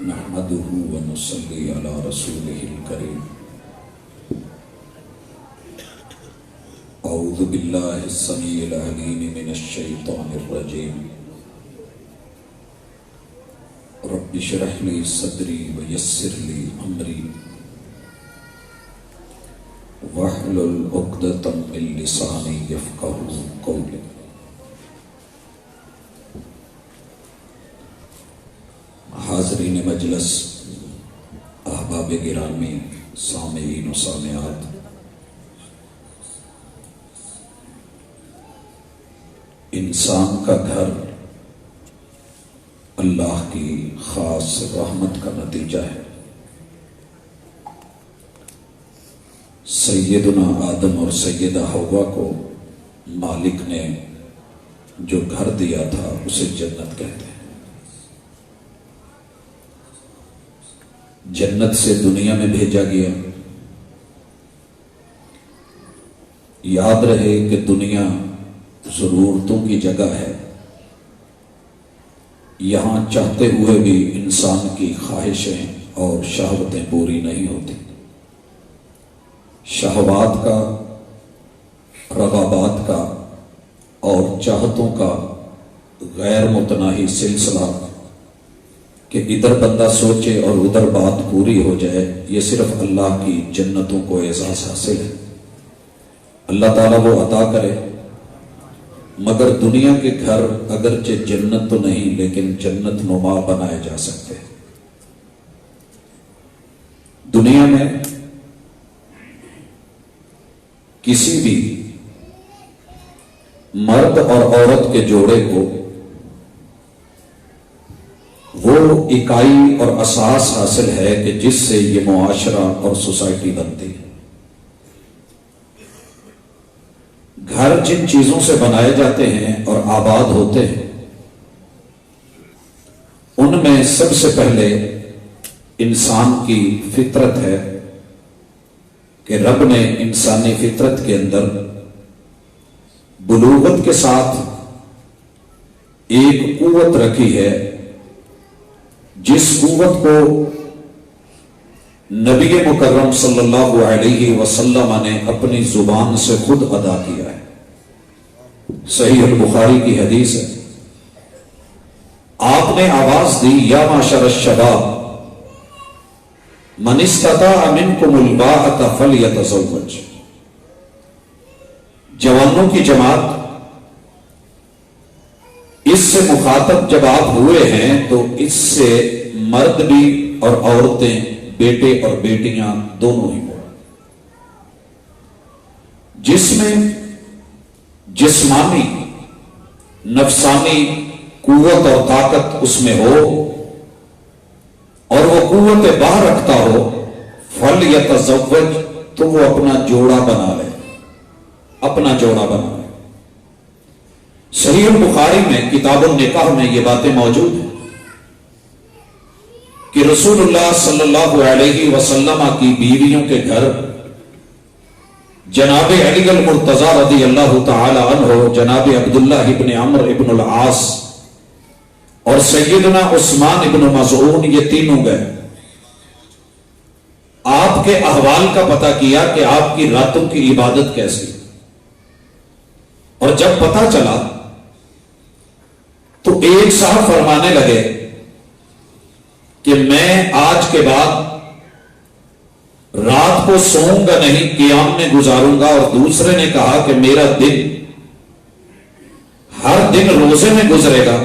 نحمده ونصلي على رسوله الكريم أعوذ بالله السميع العليم من الشيطان الرجيم رب اشرح لي صدري ويسر لي أمري واحلل عقدة من لساني يفقهوا قولي حاضرین مجلس، احباب گرامی، سامعین و سامعات، انسان کا گھر اللہ کی خاص رحمت کا نتیجہ ہے۔ سیدنا آدم اور سیدہ حوا کو مالک نے جو گھر دیا تھا اسے جنت کہتے ہیں۔ جنت سے دنیا میں بھیجا گیا۔ یاد رہے کہ دنیا ضرورتوں کی جگہ ہے، یہاں چاہتے ہوئے بھی انسان کی خواہشیں اور شہوتیں پوری نہیں ہوتی۔ شہوات کا، رغبات کا اور چاہتوں کا غیر متناہی سلسلہ کہ ادھر بندہ سوچے اور ادھر بات پوری ہو جائے، یہ صرف اللہ کی جنتوں کو اعزاز حاصل ہے۔ اللہ تعالیٰ وہ عطا کرے، مگر دنیا کے گھر اگرچہ جنت تو نہیں لیکن جنت نما بنائے جا سکتے ہیں۔ دنیا میں کسی بھی مرد اور عورت کے جوڑے کو وہ اکائی اور اساس حاصل ہے کہ جس سے یہ معاشرہ اور سوسائٹی بنتی ہے۔ گھر جن چیزوں سے بنائے جاتے ہیں اور آباد ہوتے ہیں، ان میں سب سے پہلے انسان کی فطرت ہے کہ رب نے انسانی فطرت کے اندر بلوغت کے ساتھ ایک قوت رکھی ہے، جس قوت کو نبی مکرم صلی اللہ علیہ وسلم نے اپنی زبان سے خود ادا کیا ہے۔ صحیح البخاری کی حدیث ہے، آپ نے آواز دی، یا معشر الشباب من استطاع منکم الباءۃ فلیتزوج۔ جوانوں کی جماعت، اس سے مخاطب جب آپ ہوئے ہیں تو اس سے مرد بھی اور عورتیں، بیٹے اور بیٹیاں دونوں ہی ہو، جس میں جسمانی نفسانی قوت اور طاقت اس میں ہو اور وہ قوت باہر رکھتا ہو، فلیتزوج، تو وہ اپنا جوڑا بنا لے، اپنا جوڑا بنا لے۔ صحیح البخاری میں کتاب النکاح میں یہ باتیں موجود ہیں کہ رسول اللہ صلی اللہ علیہ وسلم کی بیویوں کے گھر جناب علی المرتضی رضی اللہ تعالی عنہ، جناب عبداللہ ابن عمرو ابن العاص اور سیدنا عثمان ابن مظعون، یہ تینوں گئے۔ آپ کے احوال کا پتہ کیا کہ آپ کی راتوں کی عبادت کیسی، اور جب پتہ چلا تو ایک صاحب فرمانے لگے کہ میں آج کے بعد رات کو سوؤں گا نہیں، قیام میں گزاروں گا، اور دوسرے نے کہا کہ میرا دن ہر دن روزے میں گزرے گا۔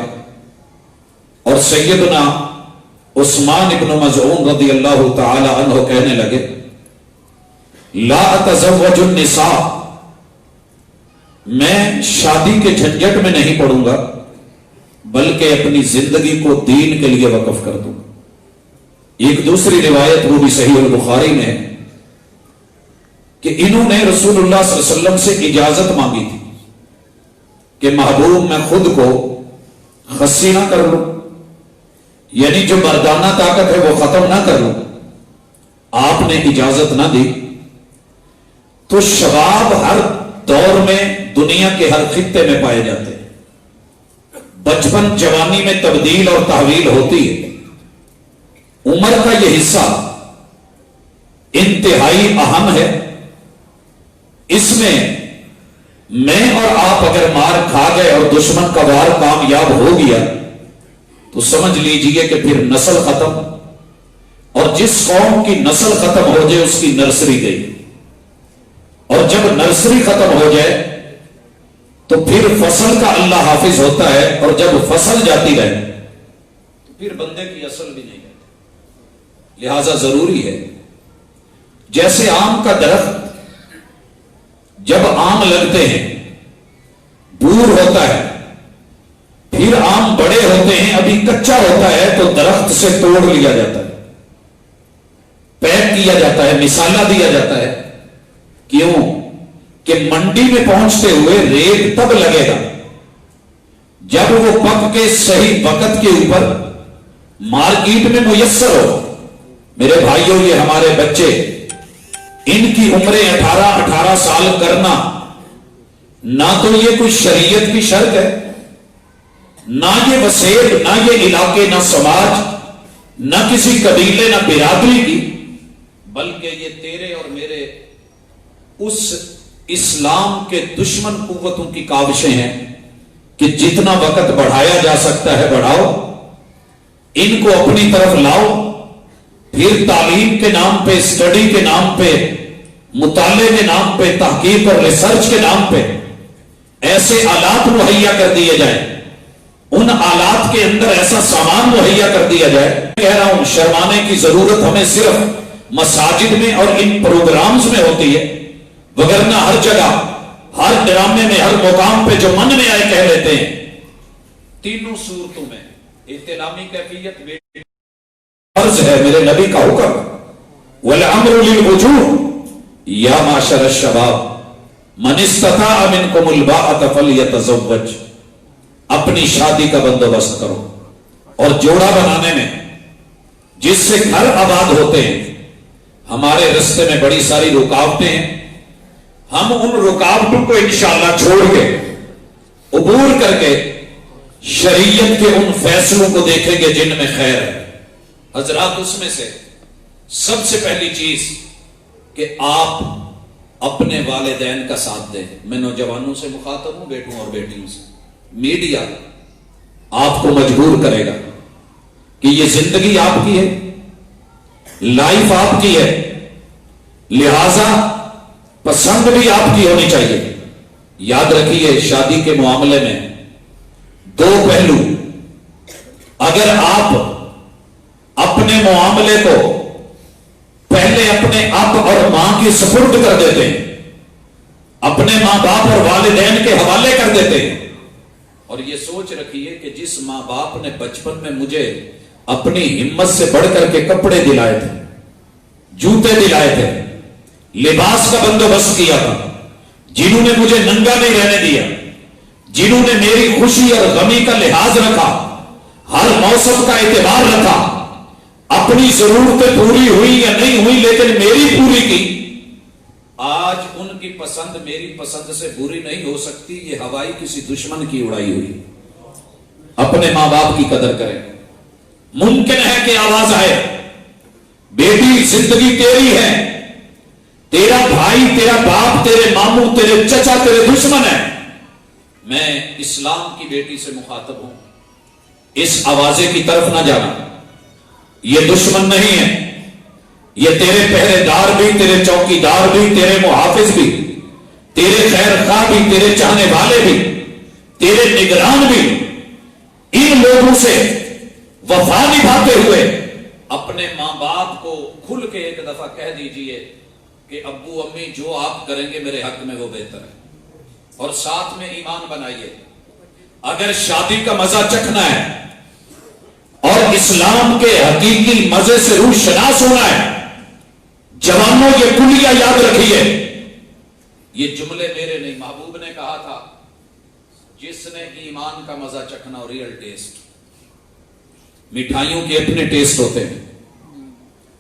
اور سیدنا عثمان ابن مظعون رضی اللہ تعالی عنہ کہنے لگے لا اتزوج النساء، میں شادی کے جھنجٹ میں نہیں پڑوں گا بلکہ اپنی زندگی کو دین کے لیے وقف کر دوں۔ ایک دوسری روایت وہ بھی صحیح البخاری میں کہ انہوں نے رسول اللہ صلی اللہ علیہ وسلم سے اجازت مانگی تھی کہ محبوب میں خود کو خصی نہ کر لوں، یعنی جو مردانہ طاقت ہے وہ ختم نہ کر لوں۔ آپ نے اجازت نہ دی تو شباب ہر دور میں دنیا کے ہر خطے میں پائے جاتے ہیں، بچپن جوانی میں تبدیل اور تحویل ہوتی ہے، عمر کا یہ حصہ انتہائی اہم ہے. اس میں اور آپ اگر مار کھا گئے اور دشمن کا وار کامیاب ہو گیا تو سمجھ لیجئے کہ پھر نسل ختم. اور جس قوم کی نسل ختم ہو جائے اس کی نرسری گئی. اور جب نرسری ختم ہو جائے تو پھر فصل کا اللہ حافظ ہوتا ہے. اور جب فصل جاتی رہے تو پھر بندے کی اصل بھی نہیں رہتی. لہذا ضروری ہے جیسے آم کا درخت جب آم لگتے ہیں بور ہوتا ہے, پھر آم بڑے ہوتے ہیں, ابھی کچا ہوتا ہے تو درخت سے توڑ لیا جاتا ہے, پیک کیا جاتا ہے, مسالہ دیا جاتا ہے. کیوں کہ منڈی میں پہنچتے ہوئے ریٹ تب لگے گا جب وہ پک کے صحیح وقت کے اوپر مارکیٹ میں میسر ہو. میرے بھائیوں, یہ ہمارے بچے, ان کی عمریں 18 سال کرنا نہ تو یہ کوئی شریعت کی شرط ہے, نہ یہ وسیع, نہ یہ علاقے, نہ سماج, نہ کسی قبیلے, نہ برادری کی, بلکہ یہ تیرے اور میرے اس اسلام کے دشمن قوتوں کی کاوشیں ہیں کہ جتنا وقت بڑھایا جا سکتا ہے بڑھاؤ, ان کو اپنی طرف لاؤ, پھر تعلیم کے نام پہ, اسٹڈی کے نام پہ, مطالعے کے نام پہ, تحقیق اور ریسرچ کے نام پہ ایسے آلات مہیا کر دیے جائیں, ان آلات کے اندر ایسا سامان مہیا کر دیا جائے. کہہ رہا ہوں شرمانے کی ضرورت ہمیں صرف مساجد میں اور ان پروگرامز میں ہوتی ہے, وگرنہ ہر جگہ, ہر ڈرامے میں, ہر مقام پہ جو من میں آئے کہہ لیتے ہیں. تینوں صورتوں میں احترامی کیفیت فرض ہے, میرے نبی کا حکم, والامر للوجوب یا معاشر الشباب من استطاع منکم الباءۃ فلیتزوج. اپنی شادی کا بندوبست کرو, اور جوڑا بنانے میں جس سے گھر آباد ہوتے ہیں. ہمارے رستے میں بڑی ساری رکاوٹیں ہیں, ہم ان رکاوٹوں کو انشاءاللہ چھوڑ کے, عبور کر کے شریعت کے ان فیصلوں کو دیکھیں گے جن میں خیر ہے. حضرات, اس میں سے سب سے پہلی چیز کہ آپ اپنے والدین کا ساتھ دیں. میں نوجوانوں سے مخاطب ہوں, بیٹوں اور بیٹیوں سے. میڈیا آپ کو مجبور کرے گا کہ یہ زندگی آپ کی ہے, لائف آپ کی ہے, لہذا پسند بھی آپ کی ہونی چاہیے. یاد رکھیے شادی کے معاملے میں دو پہلو. اگر آپ اپنے معاملے کو پہلے اپنے اب اور ماں کی سپرد کر دیتے ہیں, اپنے ماں باپ اور والدین کے حوالے کر دیتے ہیں, اور یہ سوچ رکھیے کہ جس ماں باپ نے بچپن میں مجھے اپنی ہمت سے بڑھ کر کے کپڑے دلائے تھے, جوتے دلائے تھے, لباس کا بندوبست کیا تھا, جنہوں نے مجھے ننگا نہیں رہنے دیا, جنہوں نے میری خوشی اور غمی کا لحاظ رکھا, ہر موسم کا اعتبار رکھا, اپنی ضرورتیں پوری ہوئی یا نہیں ہوئی لیکن میری پوری کی, آج ان کی پسند میری پسند سے بری نہیں ہو سکتی. یہ ہوائی کسی دشمن کی اڑائی ہوئی. اپنے ماں باپ کی قدر کریں. ممکن ہے کہ آواز آئے, بیٹی زندگی تیری ہے, تیرا بھائی, تیرا باپ, تیرے ماموں, تیرے چچا تیرے دشمن ہے. میں اسلام کی بیٹی سے مخاطب ہوں, اس آوازے کی طرف نہ جانا. یہ دشمن نہیں ہے, یہ تیرے پہرے دار بھی, تیرے چوکی دار بھی, تیرے محافظ بھی, تیرے خیر خواہ بھی, تیرے چاہنے والے بھی, تیرے نگران بھی. ان لوگوں سے وفا نبھاتے ہوئے اپنے ماں باپ کو کھل کے ایک دفعہ کہہ دیجئے کہ ابو امی جو آپ کریں گے میرے حق میں وہ بہتر ہے, اور ساتھ میں ایمان بنائیے. اگر شادی کا مزہ چکھنا ہے اور اسلام کے حقیقی مزے سے روح شناس ہونا ہے, جوانوں یہ کلیہ یاد رکھیے. یہ جملے میرے نہیں, محبوب نے کہا تھا جس نے ایمان کا مزہ چکھنا اور ریئل ٹیسٹ. مٹھائیوں کے اپنے ٹیسٹ ہوتے ہیں,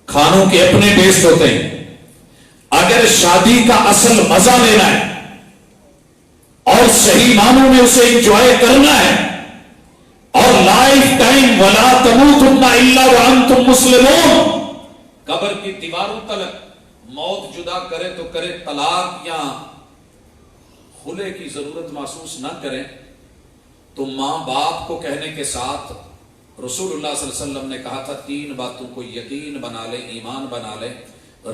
کھانوں کے اپنے ٹیسٹ ہوتے ہیں. اگر شادی کا اصل مزہ لینا ہے اور صحیح معنوں میں اسے انجوائے کرنا ہے اور لائف ٹائم وَلَا تَمُوتُنَّ إِلَّا وَأَنْتُمْ مُسْلِمُونَ. قبر کی دیواروں تلک موت جدا کرے تو کرے، طلاق یا خلے کی ضرورت محسوس نہ کریں تو ماں باپ کو کہنے کے ساتھ رسول اللہ صلی اللہ علیہ وسلم نے کہا تھا 3 باتوں کو یقین بنا لے، ایمان بنا لے.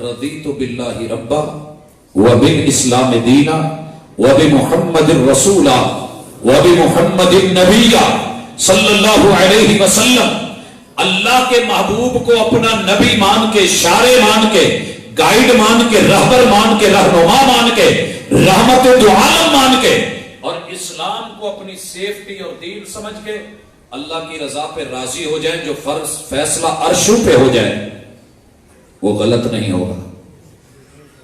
رضیت باللہ ربا وبالاسلام دینا وبمحمد رسولا وبمحمد النبی صلی اللہ علیہ وسلم. اللہ کے محبوب کو اپنا نبی مان کے، شارع مان کے، گائیڈ مان کے، رہبر مان کے، رہنما مان کے، رحمت دو عالم مان کے، اور اسلام کو اپنی سیفٹی اور دین سمجھ کے اللہ کی رضا پہ راضی ہو جائیں. جو فرض فیصلہ عرشوں پہ ہو جائے وہ غلط نہیں ہوگا.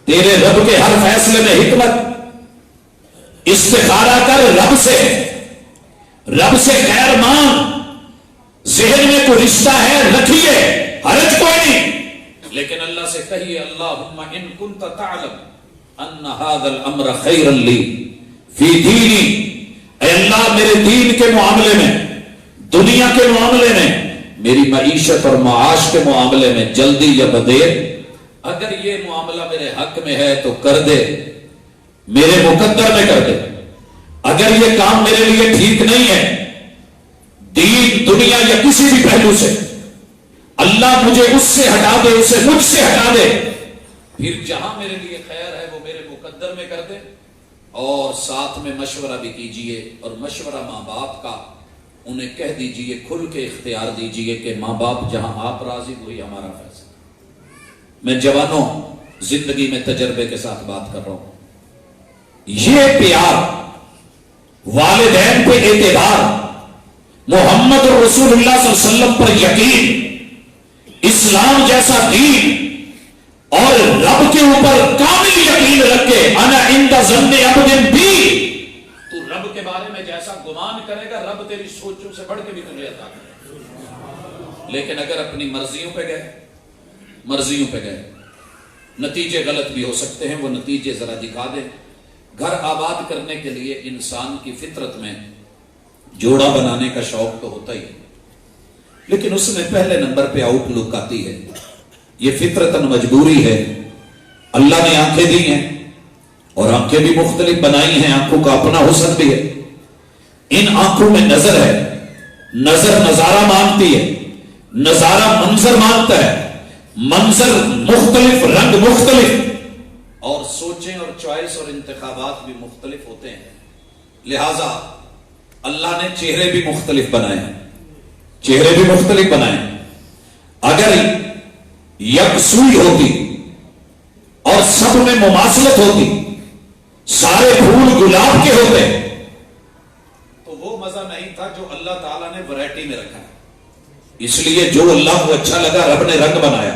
تیرے رب کے ہر فیصلے میں حکمت. استخارہ کر رب سے خیر مانگ. ذہن میں کوئی رشتہ ہے رکھیے، حرج کوئی نہیں، لیکن اللہ سے کہیے اللہم ان کنت تعلم ان ھذا الامر خیر لی فی دینی. اے اللہ میرے دین کے معاملے میں، دنیا کے معاملے میں، میری معیشت اور معاش کے معاملے میں جلدی یا بدیر، اگر یہ معاملہ میرے حق میں ہے تو کر دے، میرے مقدر میں کر دے. اگر یہ کام میرے لیے ٹھیک نہیں ہے، دین دنیا یا کسی بھی پہلو سے، اللہ مجھے اس سے ہٹا دے، اسے مجھ سے ہٹا دے. پھر جہاں میرے لیے خیر ہے وہ میرے مقدر میں کر دے. اور ساتھ میں مشورہ بھی کیجئے، اور مشورہ ماں باپ کا انہیں کہہ دیجئے، کھل کے اختیار دیجئے کہ ماں باپ جہاں آپ راضی وہی ہمارا فیصلہ. میں جوانوں زندگی میں تجربے کے ساتھ بات کر رہا ہوں. یہ پیار، والدین پہ اعتبار، محمد رسول اللہ صلی اللہ علیہ وسلم پر یقین، اسلام جیسا دین، اور رب کے اوپر کامل یقین رکھ کے انا عند ظن عبد بی، تو رب کے بارے میں جیسا گمان کرے گا رب تیری سوچوں سے بڑھ کے بھی تجھے عطا کرے گا. لیکن اگر اپنی مرضیوں پہ گئے نتیجے غلط بھی ہو سکتے ہیں. وہ نتیجے ذرا دکھا دیں. گھر آباد کرنے کے لیے انسان کی فطرت میں جوڑا بنانے کا شوق تو ہوتا ہی، لیکن اس میں پہلے نمبر پہ آؤٹ لک آتی ہے. یہ فطرتاً مجبوری ہے. اللہ نے آنکھیں دی ہیں اور آنکھیں بھی مختلف بنائی ہیں، آنکھوں کا اپنا حسن بھی ہے. ان آنکھوں میں نظر ہے، نظر نظارہ مانگتی ہے، نظارہ منظر مانگتا ہے، منظر مختلف، رنگ مختلف، اور سوچیں اور چوائس اور انتخابات بھی مختلف ہوتے ہیں. لہذا اللہ نے چہرے بھی مختلف بنائے. اگر یکسوئی ہوتی اور سب میں مماثلت ہوتی، سارے پھول گلاب کے ہوتے، تو وہ مزہ نہیں تھا جو اللہ تعالیٰ نے ورائٹی میں رکھا. اس لیے جو اللہ کو اچھا لگا رب نے رنگ بنایا،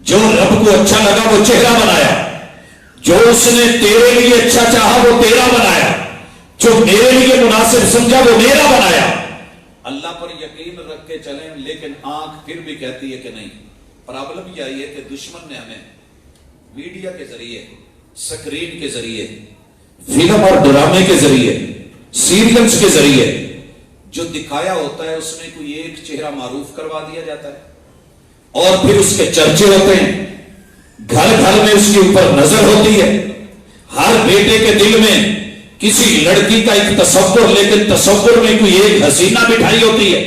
جو رب کو اچھا لگا وہ چہرہ بنایا، جو اس نے تیرے لیے اچھا چاہا وہ تیرا بنایا، جو میرے لیے مناسب سمجھا وہ میرا بنایا. اللہ پر یقین رکھ کے چلیں. لیکن آنکھ پھر بھی کہتی ہے کہ نہیں. پرابلم یہ آئی ہے کہ دشمن نے ہمیں میڈیا کے ذریعے، سکرین کے ذریعے، فلم اور ڈرامے کے ذریعے، سیریلز کے ذریعے جو دکھایا ہوتا ہے اس میں کوئی ایک چہرہ معروف کروا دیا جاتا ہے، اور پھر اس کے چرچے ہوتے ہیں. گھر گھر میں اس کے اوپر نظر ہوتی ہے. ہر بیٹے کے دل میں کسی لڑکی کا ایک تصور، لیکن تصور میں کوئی ایک حسینہ بٹھائی ہوتی ہے.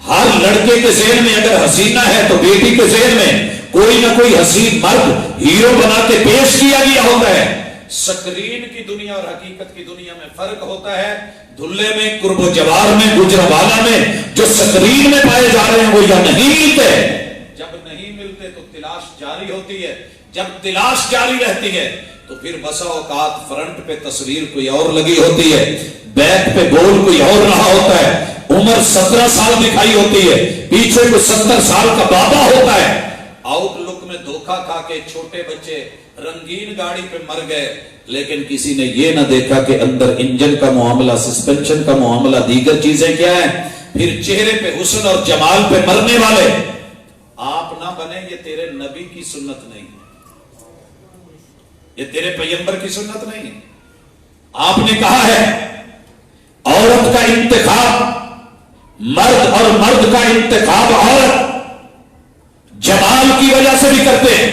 ہر لڑکے کے ذہن میں اگر حسینہ ہے تو بیٹی کے ذہن میں کوئی نہ کوئی حسین مرد ہیرو بنا کے پیش کیا گیا ہوتا ہے. سکرین کی دنیا اور حقیقت کی دنیا میں فرق ہوتا ہے. دھلے میں، قرب و جوار میں، گجرانوالہ میں جو سکرین میں پائے جا رہے ہیں وہ یا نہیں ملتے. جب نہیں ملتے تو تلاش جاری ہوتی ہے. جب تلاش جاری رہتی ہے تو پھر بسا اوقات فرنٹ پہ تصویر کوئی اور لگی ہوتی ہے، بیک پہ گول کوئی اور رہا ہوتا ہے، عمر 17 سال دکھائی ہوتی ہے، پیچھے کوئی 70 سال کا بابا ہوتا ہے. آؤٹ لک میں دھوکا کھا کے چھوٹے بچے رنگین گاڑی پہ مر گئے، لیکن کسی نے یہ نہ دیکھا کہ اندر انجن کا معاملہ، سسپینشن کا معاملہ، دیگر چیزیں کیا ہیں. پھر چہرے پہ حسن اور جمال پہ مرنے والے آپ نہ بنے. یہ تیرے نبی کی سنت نہیں ہے، یہ تیرے پیغمبر کی سنت نہیں ہے. آپ نے کہا ہے عورت کا انتخاب مرد اور مرد کا انتخاب عورت جمال کی وجہ سے بھی کرتے ہیں.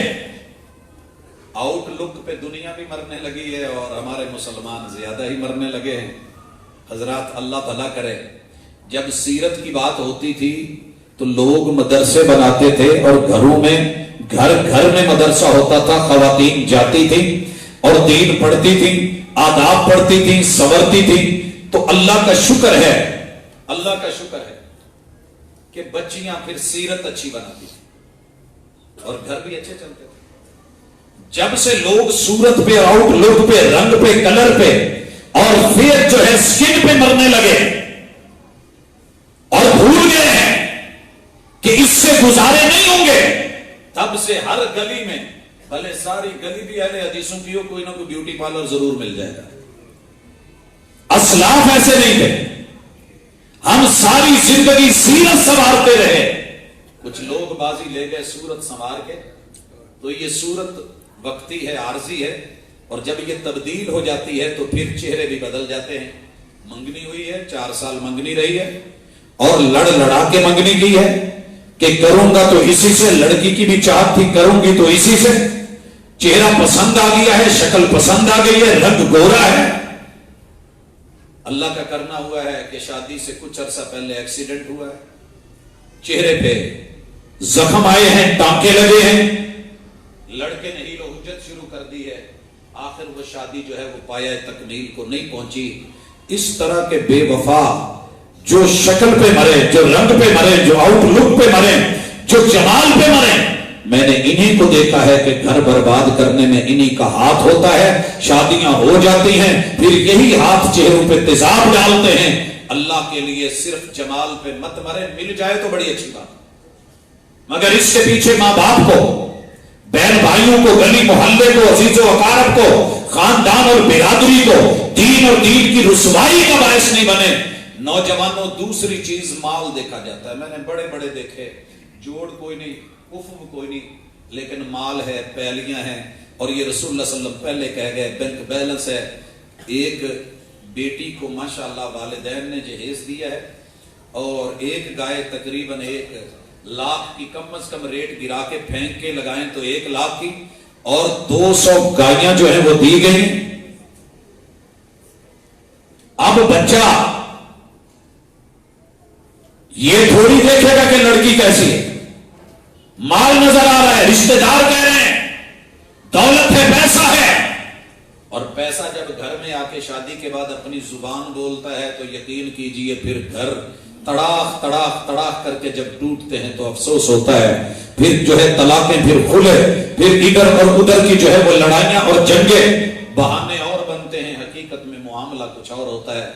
آؤٹ لک پہ دنیا بھی مرنے لگی ہے اور ہمارے مسلمان زیادہ ہی مرنے لگے ہیں. حضرات اللہ بھلا کرے، جب سیرت کی بات ہوتی تھی تو لوگ مدرسے بناتے تھے اور گھروں میں گھر گھر میں مدرسہ ہوتا تھا. خواتین جاتی تھیں اور دین پڑھتی تھیں، آداب پڑھتی تھیں، سنورتی تھیں. تو اللہ کا شکر ہے، اللہ کا شکر ہے کہ بچیاں پھر سیرت اچھی بناتی تھیں اور گھر بھی اچھے چلتے تھے. جب سے لوگ صورت پہ، آؤٹ لک پہ، رنگ پہ، کلر پہ اور پھر جو ہے سکن پہ مرنے لگے اور بھول گئے ہیں کہ اس سے گزارے نہیں ہوں گے، تب سے ہر گلی میں، بھلے ساری گلی بھی اہل حدیثوں کی ہو، کوئی نہ کوئی بیوٹی پارلر ضرور مل جائے گا. اسلاف ایسے نہیں تھے. ہم ساری زندگی سیرت سنوارتے رہے. کچھ لوگ بازی لے گئے صورت سنوار کے، تو یہ صورت وقتی ہے، عارضی ہے، اور جب یہ تبدیل ہو جاتی ہے تو پھر چہرے بھی بدل جاتے ہیں. منگنی ہوئی ہے، 4 سال منگنی رہی ہے اور لڑ لڑا کے منگنی کی ہے کہ کروں گا تو اسی سے، لڑکی کی بھی چاہت تھی کروں گی تو اسی سے. چہرہ پسند آ گیا ہے، شکل پسند آ گئی ہے، رنگ گورا ہے. اللہ کا کرنا ہوا ہے کہ شادی سے کچھ عرصہ پہلے ایکسیڈنٹ ہوا ہے، چہرے پہ زخم آئے ہیں، ٹانکے لگے ہیں. لڑکے نے ہیلو حجت شروع کر دی ہے، آخر وہ شادی جو ہے وہ پایہ تکمیل کو نہیں پہنچی. اس طرح کے بے وفا جو شکل پہ مرے، جو رنگ پہ مرے، جو آؤٹ لک پہ مرے، جو جمال پہ مرے، میں نے انہی کو دیکھا ہے کہ گھر برباد کرنے میں انہی کا ہاتھ ہوتا ہے. شادیاں ہو جاتی ہیں، پھر یہی ہاتھ چہروں پہ تیزاب ڈالتے ہیں. اللہ کے لیے صرف جمال پہ مت مرے، مل جائے تو بڑی اچھی بات، مگر اس کے پیچھے ماں باپ کو، بہن بھائیوں کو، گلی محلے کو، عزیز و اقارب کو، خاندان اور برادری کو دین اور دین کی رسوائی کا باعث نہیں بنے. نوجوانوں، دوسری چیز مال دیکھا جاتا ہے. میں نے بڑے بڑے دیکھے، جوڑ کوئی نہیں، کفو کوئی نہیں، لیکن مال ہے، پیلیاں ہیں. اور یہ رسول اللہ صلی اللہ علیہ وسلم پہلے کہہ گئے بینک بیلنس ہے. ایک بیٹی کو ماشاءاللہ والدین نے جہیز دیا ہے اور ایک گائے تقریباً 1 لاکھ کی کم از کم ریٹ گرا کے پھینک کے لگائیں تو 1 لاکھ کی، اور 200 گائیاں جو ہیں وہ دی گئی. اب بچہ یہ تھوڑی دیکھے گا کہ لڑکی کیسی ہے. مال نظر آ رہا ہے، رشتہ دار کہہ رہے ہیں، دولت ہے، پیسہ ہے. اور پیسہ جب گھر میں آ کے شادی کے بعد اپنی زبان بولتا ہے تو یقین کیجئے پھر گھر تڑاخ تڑاخ تڑاخ کر کے جب ٹوٹتے ہیں تو افسوس ہوتا ہے. پھر جو ہے طلاقیں، پھر کھلے، پھر ادھر اور ادھر کی جو ہے وہ لڑائیاں اور جنگیں، بہانے اور بنتے ہیں، حقیقت میں معاملہ کچھ اور ہوتا ہے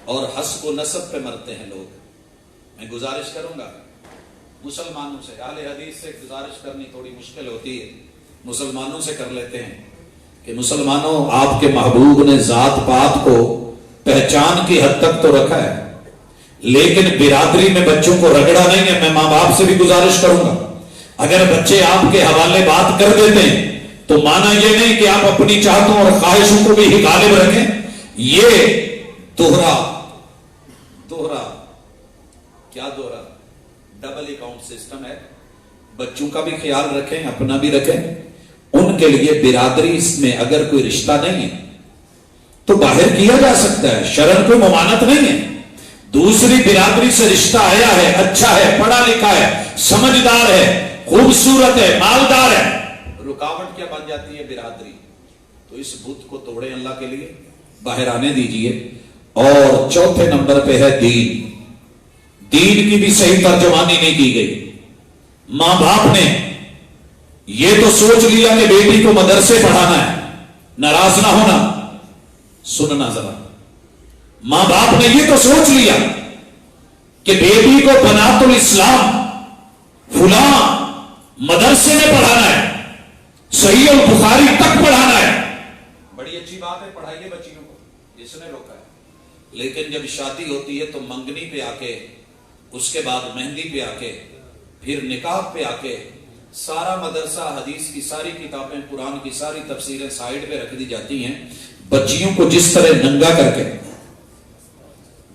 اور حسب و نسب پہ مرتے ہیں لوگ. میں گزارش کروں گا مسلمانوں سے، اہل حدیث سے گزارش کرنی تھوڑی مشکل ہوتی ہے، مسلمانوں سے کر لیتے ہیں کہ مسلمانوں، آپ کے محبوب نے ذات پات کو پہچان کی حد تک تو رکھا ہے، لیکن برادری میں بچوں کو رگڑا نہیں ہے. میں ماں باپ سے بھی گزارش کروں گا، اگر بچے آپ کے حوالے بات کر دیتے ہیں تو مانا یہ نہیں کہ آپ اپنی چاہتوں اور خواہشوں کو بھی ہی غالب رکھیں. یہ دوہرا کیا دوہرا ڈبل اکاؤنٹ سسٹم ہے. بچوں کا بھی خیال رکھیں، اپنا بھی رکھیں. ان کے لیے برادری میں اگر کوئی رشتہ نہیں ہے تو باہر کیا جا سکتا ہے، شرعن کوئی ممانعت نہیں ہے. دوسری برادری سے رشتہ آیا ہے، اچھا ہے، پڑھا لکھا ہے، سمجھدار ہے، خوبصورت ہے، مالدار ہے، رکاوٹ کیا بن جاتی ہے برادری. تو اس بت کو توڑیں اللہ کے لیے، باہر آنے دیجئے. اور چوتھے نمبر پہ ہے دین. دین کی بھی صحیح ترجمانی نہیں کی گئی. ماں باپ نے یہ تو سوچ لیا کہ بیٹی کو مدرسے پڑھانا ہے، ناراض نہ ہونا، سننا ذرا. ماں باپ نے یہ تو سوچ لیا کہ بیٹی کو بنات الاسلام فلاں مدرسے میں پڑھانا ہے، صحیح البخاری تک پڑھانا ہے. بڑی اچھی بات ہے، پڑھائیے بچیوں کو، جس نے روکا ہے. لیکن جب شادی ہوتی ہے تو منگنی پہ آ کے، اس کے بعد مہندی پہ آ کے، پھر نکاح پہ آ کے سارا مدرسہ، حدیث کی ساری کتابیں، قرآن کی ساری تفسیریں سائیڈ پہ رکھ دی جاتی ہیں. بچیوں کو جس طرح ننگا کر کے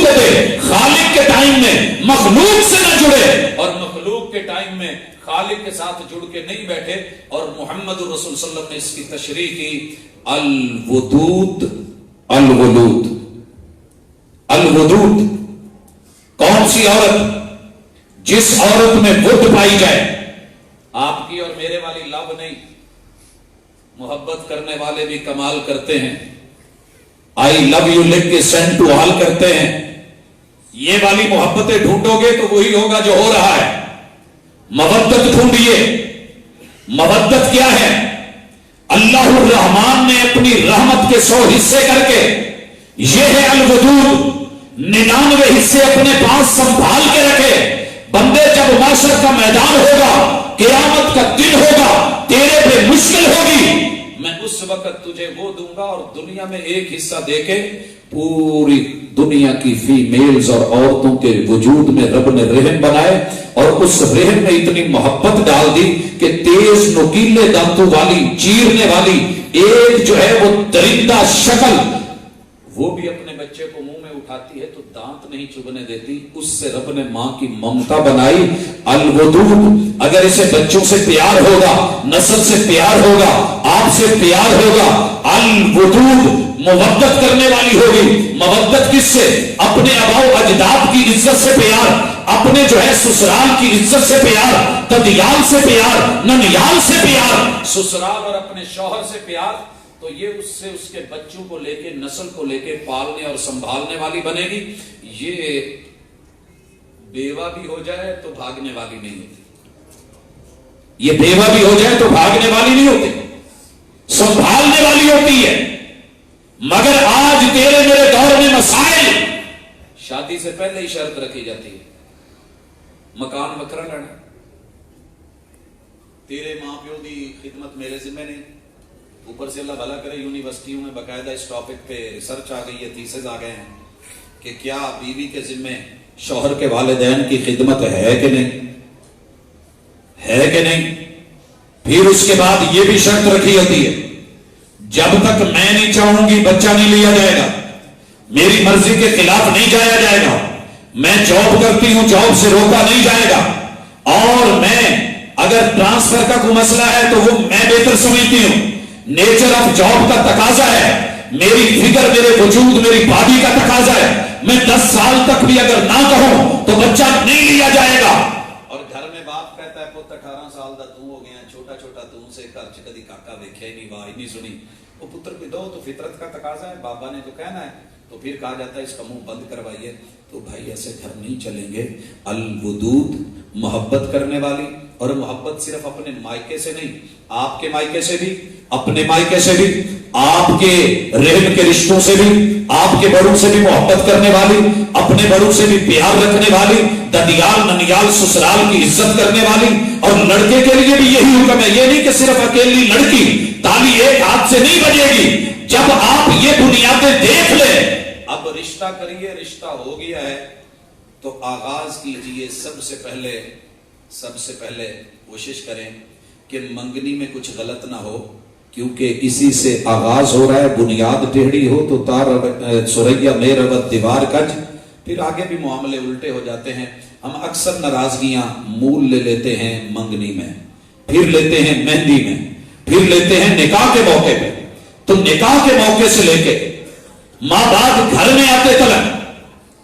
کو دے، خالق کے ٹائم میں مخلوق سے نہ جڑے اور مخلوق کے ٹائم میں خالق کے ساتھ جڑ کے نہیں بیٹھے. اور محمد رسول صلی اللہ علیہ وسلم نے اس کی تشریح کی الودود الولود. الودود کون سی عورت؟ جس عورت میں ود پائی جائے. آپ کی اور میرے والی لو نہیں، محبت کرنے والے بھی کمال کرتے ہیں. آئی لو یو لکھ کے سینڈ ٹو آل کرتے ہیں. یہ والی محبتیں ڈھونڈو گے تو وہی ہوگا جو ہو رہا ہے. مودت ڈھونڈیے. مودت کیا ہے؟ اللہ الرحمان نے اپنی رحمت کے 100 حصے کر کے، یہ ہے الودود، 99 حصے اپنے پاس سنبھال کے رکھے. بندے جب معاشر کا میدان ہوگا، قیامت کا دن ہوگا، تیرے پہ مشکل ہوگی، میں اس وقت تجھے وہ دوں گا. اور دنیا میں ایک حصہ دے کے پوری دنیا کی فیمیلز اور عورتوں کے وجود میں رب نے رحم بنائے اور اس رحم میں اتنی محبت ڈال دی کہ تیز نوکیلے دانتوں والی، چیرنے والی ایک جو ہے وہ درندہ شکل، وہ بھی اپنے بچے کو منہ میں اٹھاتی ہے تو دانت نہیں چبھنے دیتی. اس سے رب نے ماں کی ممتا بنائی. الودود. اگر اسے بچوں سے پیار ہوگا، نسل سے پیار ہوگا، آپ سے پیار ہوگا. الودود مودت کرنے والی ہوگی. مودت کس سے؟ اپنے آباء و اجداد کی عزت سے پیار، اپنے جو ہے سسرال کی عزت سے پیار، ددیال سے پیار، ننیال سے پیار، سسرال اور اپنے شوہر سے پیار. تو یہ اس سے اس کے بچوں کو لے کے، نسل کو لے کے پالنے اور سنبھالنے والی بنے گی. یہ بیوہ بھی ہو جائے تو بھاگنے والی نہیں ہوتی. یہ بیوہ بھی ہو جائے تو بھاگنے والی نہیں ہوتی، سنبھالنے والی ہوتی ہے. مگر آج تیرے میرے دور میں مسائل، شادی سے پہلے ہی شرط رکھی جاتی ہے مکان وکرا لینا. تیرے ماں پیو کی خدمت میرے ذمہ نہیں. اوپر سے اللہ بھلا کرے یونیورسٹیوں میں باقاعدہ اس ٹاپک پہ ریسرچ آ گئی ہے، تھیسز آ گئے ہیں کہ کیا بیوی کے ذمہ شوہر کے والدین کی خدمت ہے کہ نہیں، ہے کہ نہیں. پھر اس کے بعد یہ بھی شرط رکھی ہوتی ہے جب تک میں نہیں چاہوں گی بچہ نہیں لیا جائے گا، میری مرضی کے خلاف نہیں جایا جائے گا. میں جاب کرتی ہوں، جاب سے روکا نہیں جائے گا. اور میں اگر ٹرانسفر کا کوئی مسئلہ ہے تو وہ میں بہتر سمجھتی ہوں. نیچر آف جاب کا تقاضا ہے، میری فکر، میرے وجود، میری باڈی کا تقاضا ہے. میں 10 سال تک بھی اگر نہ کہوں تو بچہ نہیں لیا جائے گا. اور گھر میں باپ کہتا ہے پت 18 سال دا تو ہو گیا، چھوٹا چھوٹا تو سے گھر چ کدی کاکا دیکھا ہی نہیں، واہ نہیں سنی. وہ پتر کو دو تو فطرت کا تقاضا ہے، بابا نے تو کہنا ہے. تو پھر کہا جاتا ہے اس کا منہ بند کروائیے. تو بھائی ایسے گھر نہیں چلیں گے. الودود محبت کرنے والی. اور محبت صرف اپنے مائکے سے نہیں، آپ کے مائکے سے بھی، اپنے مائکے سے بھی، آپ کے رحم کے رشتوں سے بھی، آپ کے بڑوں سے بھی محبت کرنے والی، اپنے بڑوں سے بھی پیار رکھنے والی، ددیال ننیال سسرال کی عزت کرنے والی. اور لڑکے کے لیے بھی یہی حکم ہے. یہ نہیں کہ صرف اکیلی لڑکی تالی ایک ہاتھ سے نہیں بجے گی. جب آپ یہ بنیادیں دیکھ لیں، اب رشتہ کریے، رشتہ ہو گیا ہے تو آغاز کیجئے. سب سے پہلے کوشش کریں کہ منگنی میں کچھ غلط نہ ہو، کیونکہ اسی سے آغاز ہو رہا ہے. بنیاد ٹیڑھی ہو تو تار سوریا میں ربط دیوار کج، پھر آگے بھی معاملے الٹے ہو جاتے ہیں. ہم اکثر ناراضگیاں مول لے لیتے ہیں منگنی میں، پھر لیتے ہیں مہندی میں، پھر لیتے ہیں نکاح کے موقع پہ. تو نکاح کے موقع سے لے کے ماں باپ گھر میں آتے تلک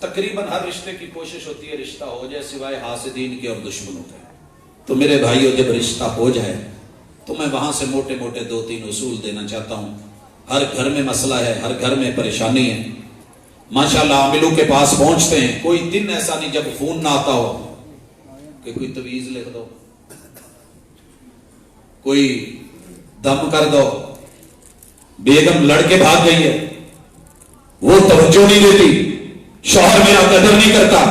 تقریباً ہر رشتے کی کوشش ہوتی ہے رشتہ ہو جائے، سوائے حاسدین کے اور دشمنوں کے. تو میرے بھائیو جب رشتہ ہو جائے تو میں وہاں سے موٹے موٹے 2-3 اصول دینا چاہتا ہوں. ہر گھر میں مسئلہ ہے، ہر گھر میں پریشانی ہے. ماشاءاللہ عاملوں کے پاس پہنچتے ہیں، کوئی دن ایسا نہیں جب فون نہ آتا ہو کہ کوئی تویز لکھ دو، کوئی دم کر دو، بیگم لڑ کے بھاگ گئی ہے، وہ توجہ نہیں دیتی، شوہر میرا قدر نہیں کرتا،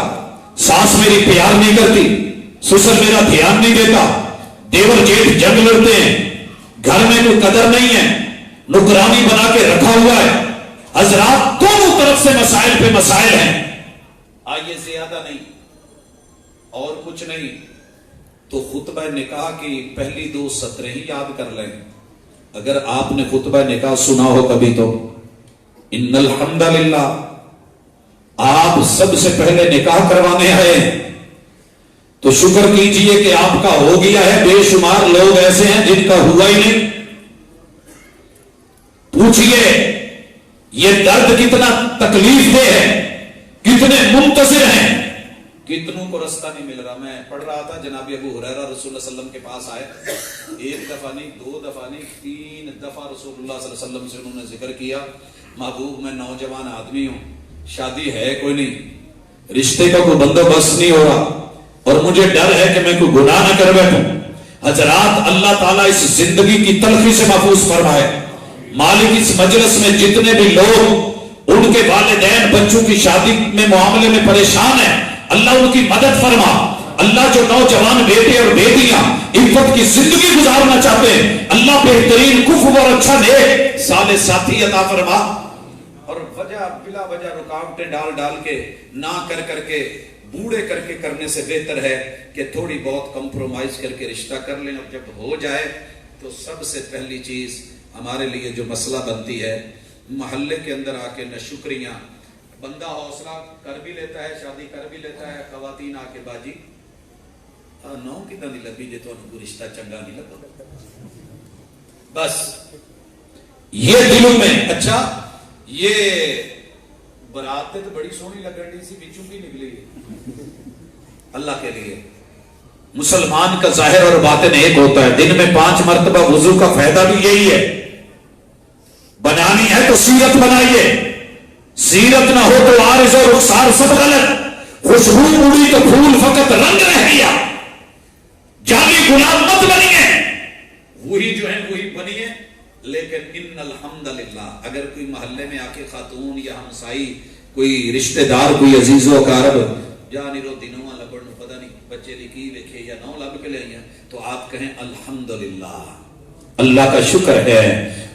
ساس میری پیار نہیں کرتی، سسر میرا دھیان نہیں دیتا، دیور جیٹھ جنگ لڑتے ہیں، گھر میں کوئی قدر نہیں ہے، نکرانی بنا کے رکھا ہوا ہے. حضرات دونوں طرف سے مسائل پہ مسائل ہیں. آئیے زیادہ نہیں اور کچھ نہیں تو خطبہ نکاح کی پہلی 2 سطریں ہی یاد کر لیں. اگر آپ نے خطبہ نکاح سنا ہو کبھی تو ان الحمدللہ آپ سب سے پہلے نکاح کروانے آئے ہیں تو شکر کیجئے کہ آپ کا ہو گیا ہے. بے شمار لوگ ایسے ہیں جن کا ہوا ہی نہیں. پوچھئے یہ درد کتنا تکلیف دہ ہے, کتنے منتظر ہیں, کتنوں کو رستہ نہیں مل رہا. میں پڑھ رہا تھا جناب ابو ہریرہ رسول اللہ صلی اللہ علیہ وسلم کے پاس آئے, ایک دفعہ نہیں, دو دفعہ نہیں, 3 دفعہ رسول اللہ صلی اللہ علیہ وسلم سے انہوں نے ذکر کیا, محبوب میں نوجوان آدمی ہوں, شادی ہے کوئی نہیں, رشتے کا کوئی بندوبست نہیں ہو رہا, اور مجھے ڈر ہے کہ میں کوئی گناہ نہ کر بیٹھوں. حضرات اللہ تعالیٰ اس زندگی کی تلخی سے محفوظ فرمائے. مالک اس مجلس میں جتنے بھی لوگ ان کے والدین بچوں کی شادی میں معاملے میں پریشان ہیں, اللہ ان کی مدد فرما. اللہ جو نوجوان بیٹے اور بیٹیاں عفت کی زندگی گزارنا چاہتے ہیں, اللہ بہترین کفو اور اچھا نیک صالح ساتھی عطا فرما. اور وجہ بلا وجہ رکاوٹیں ڈال کے نہ کر کے بوڑھے کر کے کرنے سے بہتر ہے کہ تھوڑی بہت کمپرومائز کر کے رشتہ کر لیں. اور جب ہو جائے تو سب سے پہلی چیز ہمارے لیے جو مسئلہ بنتی ہے, محلے کے اندر آ کے نہ شکریاں, بندہ حوصلہ کر بھی لیتا ہے, شادی کر بھی لیتا ہے, خواتین آ کے باجی نو کتنا نہیں لگی جی تو رشتہ چنگا نہیں لگا, بس یہ دلوں میں. اچھا یہ براتیں تو بڑی سونی لگن ڈی سی, بچوں کی نکلی اللہ کے لیے. مسلمان کا ظاہر اور باطن ایک ہوتا ہے. دن میں 5 مرتبہ وضو کا فائدہ بھی یہی ہے. بنانی ہے تو سیرت بنائیے, سیرت نہ ہو تو عارض اور رخسار سب غلط, خوشبو اڑی تو پھول فقط رنگ رہ گیا, جعلی غلام مت بنیے, وہی جو ہے وہی بنیے. لیکن ان الحمدللہ اگر کوئی محلے میں آ کے خاتون یا ہمسائی کوئی رشتہ دار کوئی عزیز و اقارب جانی رو دنوں لبڑ نو پتہ نہیں بچے لکھی لکھے یا نو لب کے لے آئیں تو آپ کہیں الحمدللہ, اللہ کا شکر ہے,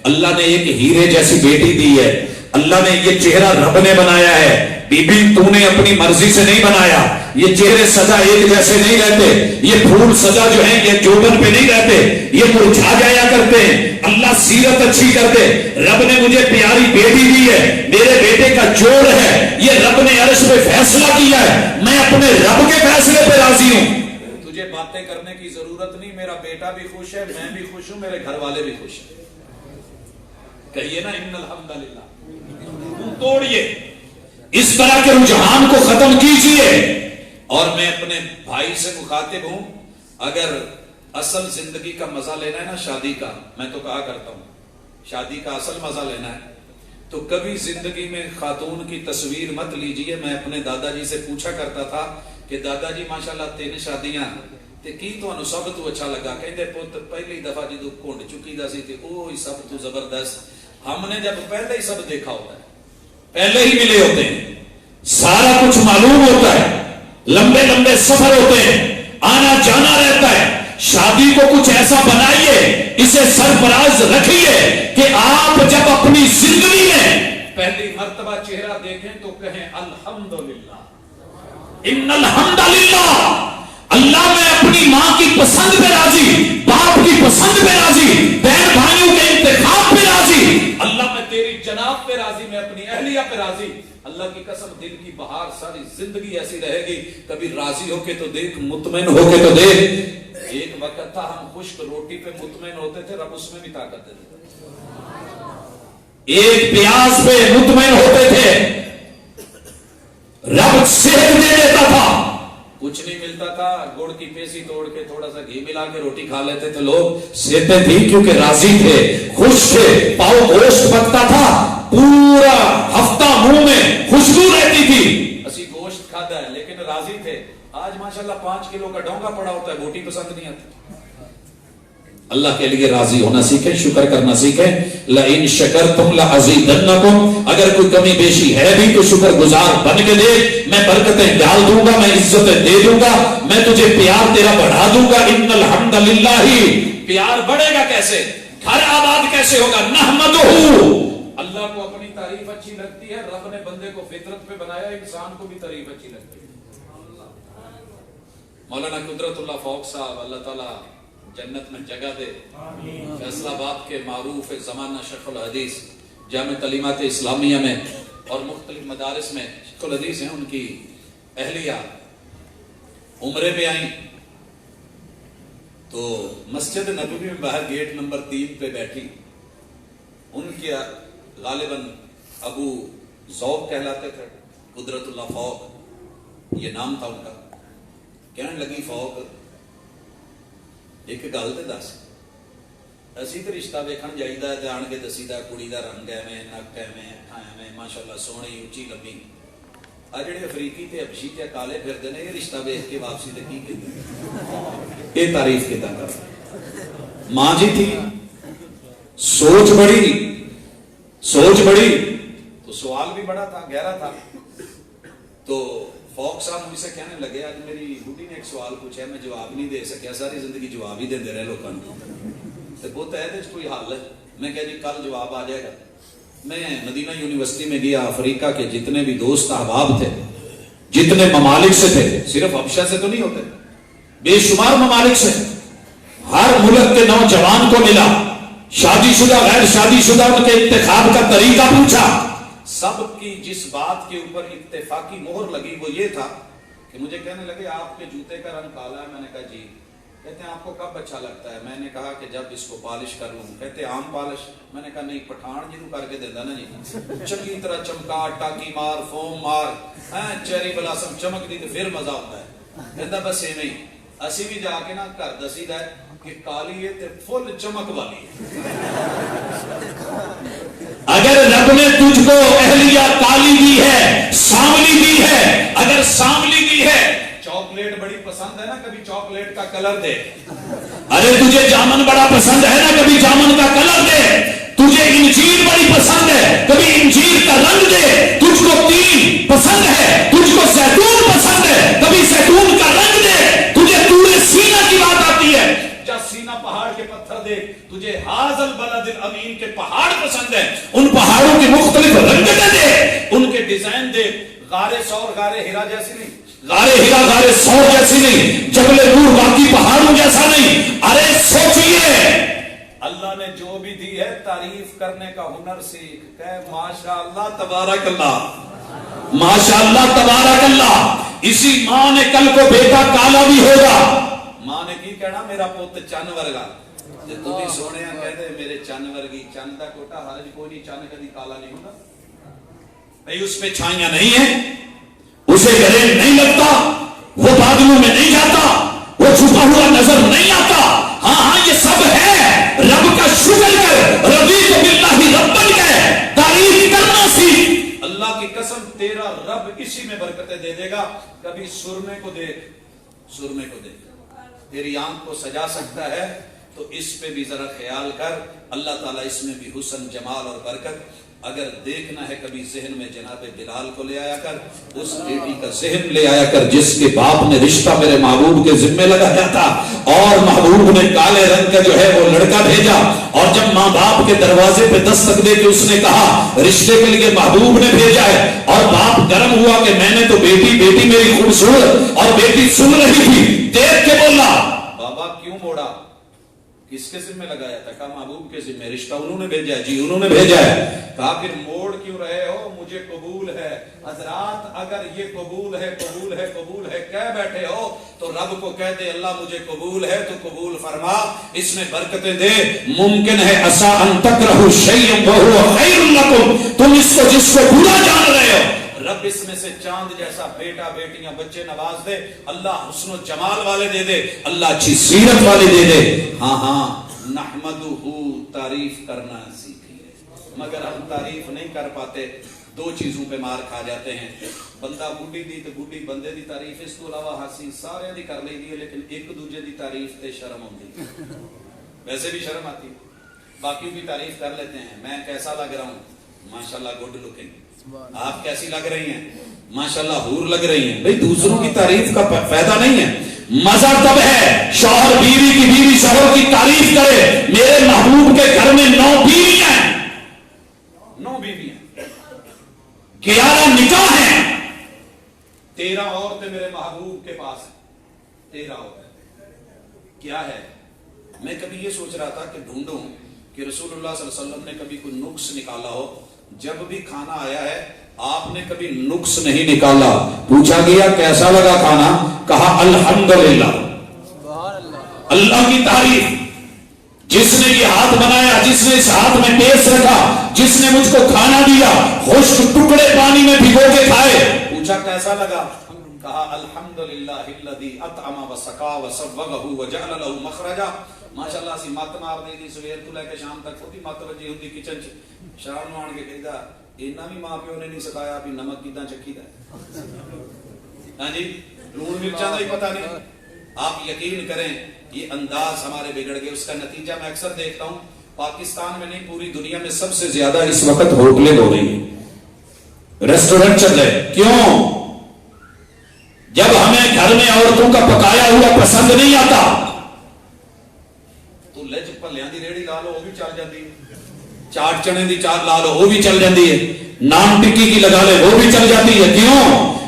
اللہ نے ایک ہیرے جیسی بیٹی دی ہے, اللہ نے یہ چہرہ رب نے بنایا ہے. بی بی تو نے اپنی مرضی سے نہیں بنایا, یہ چہرے سجا ایک جیسے نہیں رہتے, یہ پھول سجا جو ہیں یہ جوبن پہ نہیں رہتے, یہ مرجھا جایا کرتے ہیں. اللہ سیرت اچھی کر دے. رب نے مجھے پیاری بیٹی دی ہے, میرے بیٹے کا جوڑ ہے, یہ رب نے عرش پہ فیصلہ کیا ہے, میں اپنے رب کے فیصلے پہ راضی ہوں. تجھے باتیں کرنے کی ضرورت نہیں, میرا بیٹا بھی خوش ہے, میں بھی خوش ہوں, میرے گھر والے بھی خوش ہیں. کہیے نا ان الحمدللہ. توڑیے اس طرح کے رجحان کو ختم کیجئے. اور میں اپنے بھائی سے مخاطب ہوں, اگر اصل زندگی کا مزہ لینا ہے نا شادی کا, میں تو کہا کرتا ہوں شادی کا اصل مزہ لینا ہے تو کبھی زندگی میں خاتون کی تصویر مت لیجئے. میں اپنے دادا جی سے پوچھا کرتا تھا کہ دادا جی ماشاءاللہ 3 شادیاں تے کی تانوں سب تو اچھا لگا؟ کہندے پت پہلی دفعہ جدوں کھنڈ چکی دا سی تے اوہی سب تو زبردست. ہم نے جب پہلے ہی سب دیکھا ہوتا ہے, پہلے ہی ملے ہوتے ہیں, سارا کچھ معلوم ہوتا ہے, لمبے لمبے سفر ہوتے ہیں, آنا جانا رہتا ہے. شادی کو کچھ ایسا بنائیے, اسے سرفراز رکھیے کہ آپ جب اپنی زندگی میں پہلی مرتبہ چہرہ دیکھیں تو کہیں الحمدللہ, ان الحمدللہ. اللہ میں اپنی ماں کی پسند پہ راضی, باپ کی پسند پہ راضی, بہن بھائیوں کے انتخاب پہ راضی. اللہ میں تیری جناب پہ راضی, میں اپنی اہلیہ پہ راضی. اللہ کی قسم دل کی بہار ساری زندگی ایسی رہے گی. کبھی راضی ہو کے تو دیکھ, مطمئن ہو کے تو دیکھ. ایک وقت تھا ہم خشک روٹی پہ مطمئن ہوتے تھے, رب اس میں بھی طاقت دیتے تھے. ایک پیاز پہ مطمئن ہوتے تھے, رب صحت دے دیتا تھا. کچھ نہیں ملتا تھا, گڑ کی پیسی توڑ کے تھوڑا سا گھی ملا کے روٹی کھا لیتے تھے لوگ. صحتیں تھی کیونکہ راضی تھے, خوش تھے. پاؤ گوشت پکتا تھا, پورا ہفتہ منہ میں خوشبو رہتی تھی. اسی گوشت کھاتا ہے لیکن راضی تھے. آج ماشاءاللہ 5 کلو کا ڈونگا پڑا ہوتا ہے, بوٹی پسند نہیں آتی. اللہ کے لیے راضی ہونا سیکھیں, شکر کرنا سیکھیں. لئن شکرتم لازیدنکم, اگر کوئی کمی بیشی ہے بھی تو شکر گزار بن کے دے, میں برکتیں ڈال دوں گا, میں عزتیں دے دوں گا, میں تجھے پیار تیرا بڑھا دوں گا. ان الحمدللہ. پیار بڑھے گا کیسے, گھر آباد کیسے ہوگا؟ نحمدہ, اللہ کو اپنی تعریف اچھی لگتی ہے. رب نے بندے کو فطرت پہ بنایا, انسان کو بھی تعریف اچھی لگتی ہے. مولانا قدرت اللہ فوق صاحب اللہ تعالیٰ جنت میں جگہ دے, فیصل آباد کے معروف زمانہ شیخ الحدیث, جامع تعلیمات اسلامیہ میں اور مختلف مدارس میں الحدیث ہیں، ان کی اہلیہ عمرے پہ آئیں تو مسجد نبوی میں باہر گیٹ نمبر 3 پہ بیٹھی. ان کے غالباً ابو ذوق کہلاتے تھے، قدرت اللہ فوق یہ نام تھا ان کا. کہنے لگی فوق ایک گل تے دس، اسی تو رشتہ ویکھن جائیدا ہے تے آن کے دسیدا کڑی دا رنگ ایویں، نک ایویں، اکھاں ایویں، ماشاءاللہ سونی اونچی لمبی. آ جڑے افریقی تے حبشی تے کالے پھردے نے، یہ رشتہ ویکھ کے واپسی تے کی کہندے؟ یہ تعریف کیتا کر. ماں جی تھی سوچ بڑی تو سوال بھی بڑا تھا، گہرا تھا. تو فوق صاحب مجھ سے کہنے لگے آج میری بوٹی نے ایک سوال پوچھا ہے، میں جواب نہیں دے سکیا، ساری زندگی جواب ہی دیندے رہے لوگوں کو. تو بہت ہے کوئی حل ہے؟ میں کہا جی کل جواب آ جائے گا. میں مدینہ یونیورسٹی میں گیا، افریقہ کے جتنے بھی دوست احباب تھے، جتنے ممالک سے تھے، صرف حبشہ سے تو نہیں ہوتے، بے شمار ممالک سے، ہر ملک کے نوجوان کو ملا، شادی شدہ غیر شادی شدہ ان کے انتخاب کا طریقہ پوچھا. سب کی جس بات کے اوپر اتفاقی مہر لگی وہ یہ تھا کہ مجھے کہنے لگے آپ کے جوتے کا رنگ کالا ہے. میں نے کہا جی. کہتے ہیں آپ کو کب اچھا لگتا ہے؟ میں نے کہا کہ جب اس کو پالش کر لوں. کہتے عام پالش؟ میں نے کہا نہیں، پٹھان جنوں کر کے دینا نا جی، چنگی طرح چمکا ٹاکی مار فوم مار چیری بلاسم چمک دی تو پھر مزہ ہوتا ہے. کہتا بس ایویں ہی. اسی بھی جا کے نا گھر دسی دا ہے کہ کالی ہے تے فل چمک والی ہے. اگر رب نے تجھ کو اہلیہ کالی دی ہے، سانولی دی ہے، اگر سانولی دی ہے، چاکلیٹ بڑی پسند ہے نا، کبھی چاکلیٹ کا کلر دے. ارے تجھے جامن بڑا پسند ہے نا، کبھی جامن کا کلر دے. تجھے انجیر بڑی پسند ہے، کبھی انجیر کا رنگ دے. تجھ کو تین پسند ہے، تجھ کو زیتون پسند ہے، کبھی زیتون کا رنگ دے. تجھے تورے سینہ کی بات آتی ہے، جا سینہ پہاڑ کے پتھر دے. تجھے حاضل بلد الامین کے پہاڑ پسند ہیں، ان پہاڑوں کی مختلف رنگتیں دے، ان کے ڈیزائن دے. غار سور غار ہیرا جیسی نہیں، غار ہیرا غار سور جیسی نہیں، جبل نور باقی پہاڑوں جیسا نہیں. ارے سوچئے اللہ نے جو بھی دی ہے تعریف کرنے کا ہنر سیکھ. کہ ماشاءاللہ تبارک اللہ، ماشاءاللہ تبارک اللہ. اسی ماں نے کل کو بیٹا کالا بھی ہوگا. ماں نے کی کہنا میرا پوت چن ورگا. تو بھی سونے کہتے میرے چن ورگی. چن کا کوٹا حرج کوئی نہیں، چن کبھی کالا نہیں ہوتا بھائی، اس پہ چھائیاں نہیں ہیں، اسے گرے نہیں لگتا، وہ بادلوں میں نہیں جاتا، وہ چھپا ہوا نظر نہیں آتا. ہاں ہاں یہ سب ہے، رب کا شکر کر. رضیت باللہ ربن کہے، تعریف کرنا سیکھ. اللہ کی قسم تیرا رب اسی میں برکتیں دے دے گا. کبھی سرمے کو دیکھ، سرمے کو دیکھ، تیری آنکھ کو سجا سکتا ہے تو اس پہ بھی ذرا خیال کر. اللہ تعالیٰ اس میں بھی حسن جمال اور برکت. اگر دیکھنا ہے کبھی ذہن میں جناب بلال کو لے آیا کر، اس بیٹی کا ذہن لے آیا کر جس کے باپ نے رشتہ میرے محبوب کے ذمہ لگایا تھا، اور محبوب نے کالے رنگ کا جو ہے وہ لڑکا بھیجا. اور جب ماں باپ کے دروازے پہ دستک دے کے اس نے کہا رشتے کے لیے محبوب نے بھیجا ہے، اور باپ گرم ہوا کہ میں نے تو بیٹی میری خوبصورت، اور بیٹی سن رہی تھی، دیکھ کے بولا بابا کیوں موڑا؟ کس کے ذمہ لگایا تھا؟ کہا محبوب کے ذمہ، رشتہ انہوں نے بھیجا ہے. جی انہوں نے بھیجا ہے. کہا پھر موڑ کیوں رہے ہو؟ مجھے قبول ہے. حضرات اگر یہ قبول ہے قبول ہے قبول ہے کہہ بیٹھے ہو تو رب کو کہہ دے اللہ مجھے قبول ہے تو قبول فرما، اس میں برکتیں دے. ممکن ہے عسیٰ ان تکرہوا شیئا وہو خیر لکم، تم اس کو جس کو برا جان رہے ہو، رب اس میں سے چاند جیسا بیٹا بیٹیاں بچے نواز دے. اللہ حسن و جمال والے دے دے، اللہ اچھی سیرت والے دے دے. ہاں ہاں نحمدہ، تعریف کرنا سیکھیے. مگر ہم تعریف نہیں کر پاتے. دو چیزوں پہ مار کھا جاتے ہیں. بندہ بوڑھی دی تو بوڑھی بندے دی تعریف، اس کو علاوہ ہنسی سارے دی کر لی دی، لیکن ایک دوجے دی تعریف تے شرم ہوتی. ویسے بھی شرم آتی، باقی بھی تعریف کر لیتے ہیں. میں کیسا لگ رہا ہوں؟ ماشاءاللہ گڈ لکنگ. آپ کیسی لگ رہی ہیں؟ ماشاءاللہ حور لگ رہی ہیں. بھئی دوسروں کی تعریف کا فائدہ نہیں ہے. مزہ تب ہے شوہر بیوی کی بیوی شوہر کی تعریف کرے. میرے محبوب کے گھر میں 9 بیویاں ہیں، 9 بیویاں، 11 نکاح ہیں، 13 عورتیں میرے محبوب کے پاس ہیں. 13 عورتیں کیا ہے؟ میں کبھی یہ سوچ رہا تھا کہ ڈھونڈوں کہ رسول اللہ صلی اللہ علیہ وسلم نے کبھی کوئی نقص نکالا ہو. جب بھی کھانا آیا ہے آپ نے کبھی نقص نہیں نکالا. پوچھا گیا کیسا لگا کھانا؟ کہا الحمدللہ، اللہ کی تعریف. جس نے یہ ہاتھ بنایا، جس نے اس ہاتھ میں ٹیسٹ رکھا، جس نے مجھ کو کھانا دیا، خشک ٹکڑے پانی میں بھگو کے کھائے. پوچھا کیسا لگا؟ کہا الحمدللہ الذی اطعم وسقا وسوغہ وجعل له مخرجا. ماشاءاللہ سی مت مار دی دی سویر تو لے کے شام تک خود ہی مت وجی ہوندی کچن چ. شام نو آن کے کہدا اینا بھی ماں پیو نے نہیں سکھایا بھی نمک کیداں چکھی دا. ہاں جی، لون مرچاں دا ہی پتہ نہیں. آپ یقین کریں یہ انداز ہمارے بگڑ گئے. اس کا نتیجہ میں اکثر دیکھتا ہوں پاکستان میں نہیں پوری دنیا میں سب سے زیادہ اس وقت ہوٹلیں ہو رہی ہیں، ریسٹورنٹ چل رہے. کیوں؟ جب ہمیں گھر میں عورتوں کا پکایا ہوا پسند نہیں آتا تو لج پلیاں دی ریڑھی لا لو وہ بھی چل جاتی ہے، چاٹ چنے دی چاٹ لا لو وہ بھی چل جاتی ہے، نان ٹکی کی لگا لے وہ بھی چل جاتی ہے. کیوں؟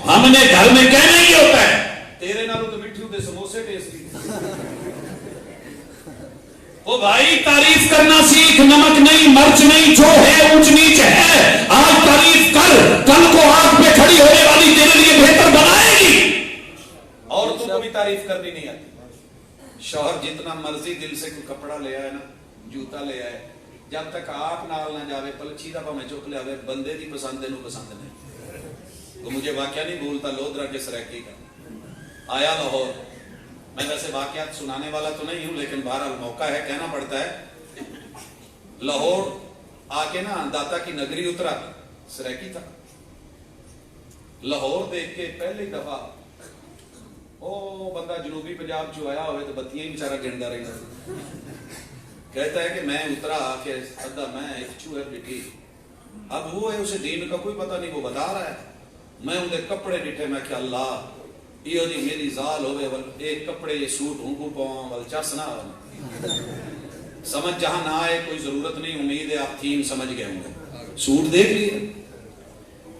ہم نے گھر میں کہنا ہی ہوتا ہے تیرے نالوں تو مٹھیوں دے سموسے ٹیسٹی. وہ بھائی تعریف کرنا سیکھ، نمک نہیں، مرچ نہیں، جو ہے اونچ نیچ ہے. آج تعریف کر، کل کو آنکھ پہ کھڑی ہونے والی تیرے لیے بہتر بنائے گی. عورتوں کو بھی تعریف کرنی نہیں آتی. شوہر جتنا مرضی دل سے کوئی کپڑا لے آئے نا، جوتا لے آئے، جب تک آپ نال نہ جاوے پلچھی دا پاویں چک لے آوے، بندے دی پسند نو پسند نہیں. وہ مجھے واقعہ نہیں بھولتا لودرا کے سریکی کا آیا لاہور. میں ویسے واقعات سنانے والا تو نہیں ہوں لیکن بہرحال موقع ہے کہنا پڑتا ہے. لاہور آ کے نا داتا کی نگری اترا، سریکی تھا. لاہور دیکھ کے پہلی دفعہ او بندہ جنوبی پنجاب جو آیا ہوئے تو بتیاں ہی بیچارہ گندا رہی. کہتا ہے کہ میں اترا آ کے ادھا میں ایک چوہے ڈٹھی. اب وہ ہے اسے دین کا کوئی پتہ نہیں، وہ بتا رہا ہے. میں ان کے کپڑے ڈٹھے، میں کہ اللہ یہ جی میری زال ہوئے ایک کپڑے یہ سوٹ ہوں کو پاؤں ول چس نہ ہو. سمجھ جہاں نہ آئے کوئی ضرورت نہیں، امید ہے آپ تھیم سمجھ گئے ہوں گے. سوٹ دیکھ لیے.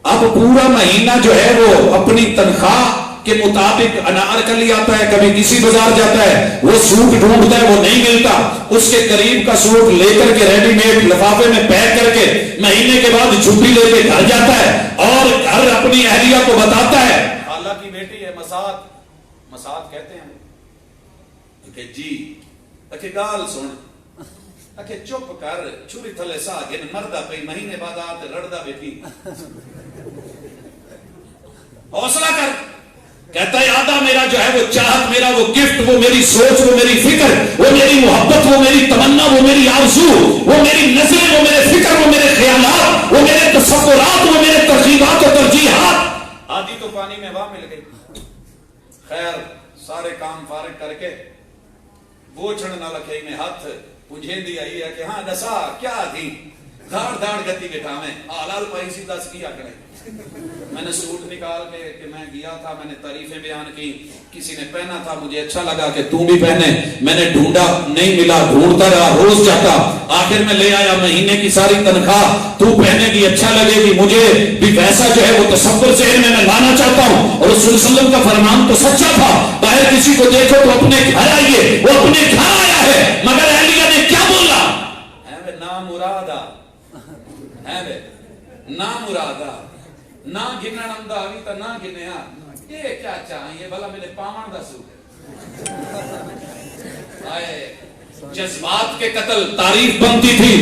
اب پورا مہینہ جو ہے وہ اپنی تنخواہ کے مطابق انارکلی آتا ہے، کبھی کسی بازار جاتا ہے، وہ سوٹ ڈھونڈتا ہے وہ نہیں ملتا. اس کے قریب کا سوٹ لے کر کے ریڈی میڈ لفافے میں پیک کر کے مہینے کے بعد چھٹی لے کے گھر جاتا ہے اور گھر اپنی اہلیہ کو بتاتا ہے. اللہ کی بیٹی ہے مساد کہتے ہیں کہ جی اکھے گال سن اکھے چپ کر چھری تھلے سا گن مردہ پہ مہینے بعد آتے رڑدہ بیٹھی. حوصلہ کر. کہتا ہے آدھا میرا جو ہے وہ چاہت، میرا وہ گفٹ، وہ میری سوچ، وہ میری فکر، وہ میری محبت، وہ میری تمنا، وہ میری آرزو، وہ میری نظریں، وہ میرے فکر، وہ میرے خیالات، وہ میرے تصورات، وہ میرے ترغیبات و ترجیحات آدھی تو پانی میں واہ مل گئی. خیر سارے کام فارغ کر کے بوچھڑ نہ لکھے میں ہاتھ پوجھیں دی آئی ہے کہ ہاں دسا کیا تھی دھاڑ دھاڑ گتی بیٹھا میں آلال پائی سی دس کیا کرے. میں نے سوٹ نکال کے کہ میں گیا تھا، میں نے تعریفیں بیان کی، کسی نے پہنا تھا مجھے اچھا لگا کہ تم بھی پہنے. میں نے ڈھونڈا نہیں ملا، ڈھونڈتا رہا، روز جاتا، آخر میں لے آیا مہینے کی ساری تنخواہ. تو پہنے گی اچھا لگے گی، مجھے بھی ویسا جو ہے وہ تصور ذہن میں لانا چاہتا ہوں. اور رسول صلی اللہ علیہ وسلم کا فرمان تو سچا تھا، باہر کسی کو دیکھو تو اپنے گھر آئیے. وہ اپنے گھر آیا ہے مگر اہلیہ نے کیا بولا؟ ہے نا مرادا، ہے نا مرادا، نہ گنن امدا ہوئی تا نہ گنیا. یہ کیا چاہیے بھلا میرے پاون دا سوٹ آئے. جذبات کے قتل تعریف بنتی تھی.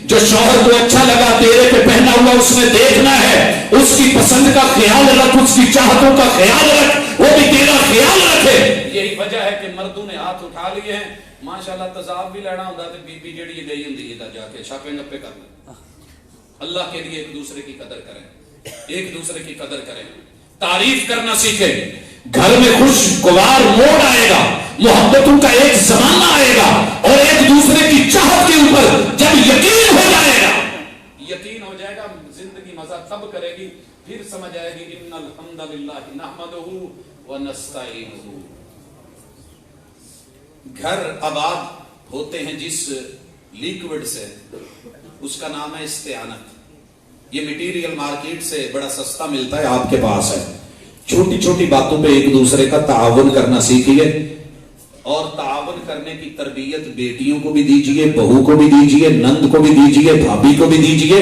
جو شوہر کو اچھا لگا تیرے پہ پہنا ہوا اس نے دیکھنا ہے، اس کی پسند کا خیال رکھ، اس کی چاہتوں کا خیال رکھ، وہ بھی تیرا خیال رکھے. یہی وجہ ہے کہ مردوں نے ہاتھ اٹھا لیے ہیں. ماشاءاللہ تذاب بھی لینا ہوتا تو بی بی جیڑی گئی ہوندی ہے جا کے شاپنگ اپے کر لیں. اللہ کے لیے ایک دوسرے کی قدر کریں، ایک دوسرے کی قدر کریں، تعریف کرنا سیکھیں. گھر میں خوشگوار موڑ آئے گا، محبتوں کا ایک زمانہ آئے گا اور ایک دوسرے کی چاہت کے اوپر جب یقین ہو جائے گا، یقین ہو جائے گا، زندگی مزہ تب کرے گی، پھر سمجھ آئے گی ان الحمد للہ نحمدہ ونستعینہ. گھر آباد ہوتے ہیں جس لیکوڈ سے، اس کا نام ہے استعانت. یہ مٹیریل مارکیٹ سے بڑا سستا ملتا ہے، آپ کے پاس ہے. چھوٹی چھوٹی باتوں پہ ایک دوسرے کا تعاون کرنا سیکھیے اور تعاون کرنے کی تربیت بیٹیوں کو بھی دیجیے، بہو کو بھی دیجیے، نند کو بھی دیجیے، بھابھی کو بھی دیجیے.